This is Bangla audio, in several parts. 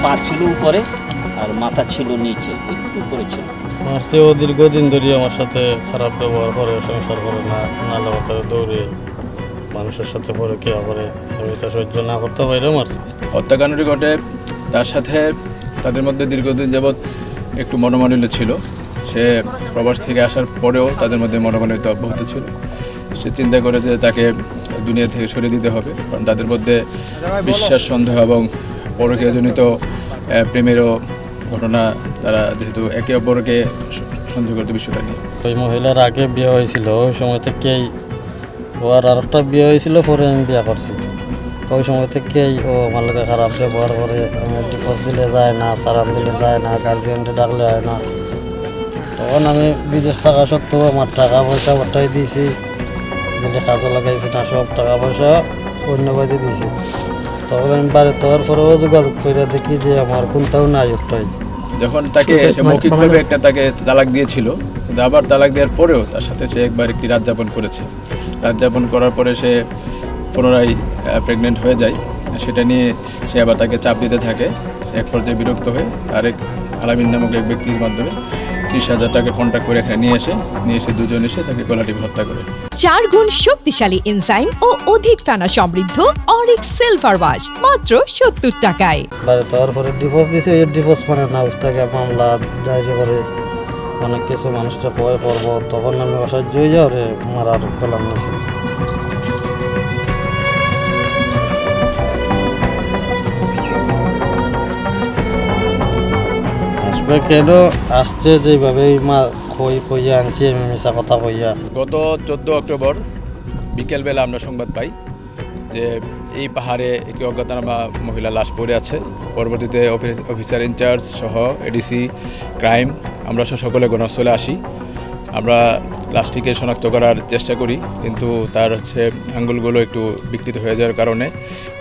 পা ছিল উপরে আর মাথা ছিল নিচে, একটু উপরে ছিল। আমার সেও দীর্ঘদিন ধরে আমার সাথে খারাপ ব্যবহার করে, সংসার করে না, নালা বাতারে দৌড়ে মানুষের সাথে পরকীয়া করে। আমি তা সহ্য না করতে পারলে মারছি। হত্যাকাণ্ডটি ঘটে তার সাথে তাদের মধ্যে দীর্ঘদিন যাবৎ একটু মনোমালিন্য ছিল। সে প্রবাস থেকে আসার পরেও তাদের মধ্যে মনোমালিন্য অব্যাহত ছিল। সে চিন্তা করে যে তাকে দুনিয়া থেকে সরিয়ে দিতে হবে, কারণ তাদের মধ্যে বিশ্বাস, সন্দেহ এবং পরকীয়াজনিত প্রেমেরও ঘটনা। তারা যেহেতু একে অপরকে সন্দেহ করতে বিষয়টা নিয়ে। ওই মহিলার আগে বিয়ে হয়েছিল, ওই সময় থেকেই ওর আর একটা বিয়ে হয়েছিল, পরে আমি বিয়ে করছি। ওই সময় থেকেই ও আমার লোকে খারাপ ব্যবহার করে। আমি ডিভোর্স দিলে যায় না, সারান দিলে যায় না, গার্জিয়ানকে ডাকলে হয় না। তখন আমি বিদেশ থাকা সত্ত্বেও আমার টাকা পয়সা ওটাই দিয়েছি, দিলে কাজও লাগাইছি না, সব টাকা পয়সা অন্য বাড়িতে দিয়েছি। তখন আমি বাড়িতে হওয়ার পরেও যোগাযোগ করে দেখি যে আমার কোনটাও নাই ওটাই। যখন তাকে মৌখিকভাবে একটা তাকে তালাক দিয়েছিল, কিন্তু আবার তালাক দেওয়ার পরেও তার সাথে সে একবার একটি রাত যাপন করেছে। রাত যাপন করার পরে সে পুনরায় প্রেগনেন্ট হয়ে যায়। সেটা নিয়ে সে আবার তাকে চাপ দিতে থাকে। এক পর্যায়ে বিরক্ত হয়ে আরেক আলামিন নামক এক ব্যক্তির মাধ্যমে 30,000 টাকা কন্ট্যাক্ট করে এখানে নিয়ে এসে দুজন এসে তাকে গলাটিপে হত্যা করে। 4 গুণ শক্তিশালী এনজাইম ও অধিক ফেনা সমৃদ্ধ অরিক্স সিলভার ওয়াশ মাত্র 70 টাকায়। বাড়িতে হওয়ার পরে ডিভোর্স দিয়েছে, ওই ডিভোর্স মানে না, উঠটাকে মামলা ডায়েরি করে অনেক কিছু মানুষটা ভয় করবো। তখন আমি অসাহায্য হয়ে যাও রে মারার পেলাম নিয়েছি। আসবে কেন আসছে যেভাবে কইয়া আনছি আমি মিশা কথা কইয়া। গত 14 অক্টোবর বিকেলবেলা আমরা সংবাদ পাই যে এই পাহাড়ে একটি অজ্ঞাতনামা মহিলা লাশ পড়ে আছে। পরবর্তীতে অফিসার ইনচার্জ সহ এডিসি ক্রাইম আমরা সকলে ঘটনাস্থলে আসি। আমরা লাশটিকে শনাক্ত করার চেষ্টা করি, কিন্তু তার আঙ্গুলগুলো একটু বিকৃত হয়ে যাওয়ার কারণে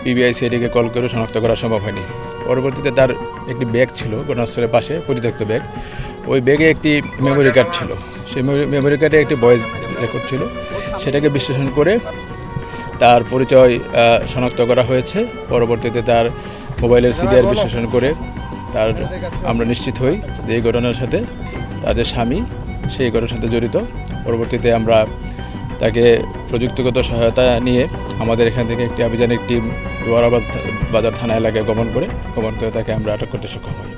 পিবিআইসিআইডিকে কল করে শনাক্ত করা সম্ভব হয়নি। পরবর্তীতে তার একটি ব্যাগ ছিল ঘটনাস্থলের পাশে, পরিত্যক্ত ব্যাগ। ওই ব্যাগে একটি মেমোরি কার্ড ছিল। সেই মেমোরি কার্ডে একটি ভয়েস রেকর্ড ছিল। সেটাকে বিশ্লেষণ করে তার পরিচয় শনাক্ত করা হয়েছে। পরবর্তীতে তার মোবাইলের সিডিআর বিশ্লেষণ করে আমরা নিশ্চিত হই যে এই ঘটনার সাথে তাদের স্বামী সেই ঘটনার সাথে জড়িত। পরবর্তীতে আমরা তাকে প্রযুক্তিগত সহায়তা নিয়ে আমাদের এখান থেকে একটি আভিযানিক টিম দুয়ারাবাদ বাজার থানা এলাকায় গমন করে তাকে আমরা আটক করতে সক্ষম হই।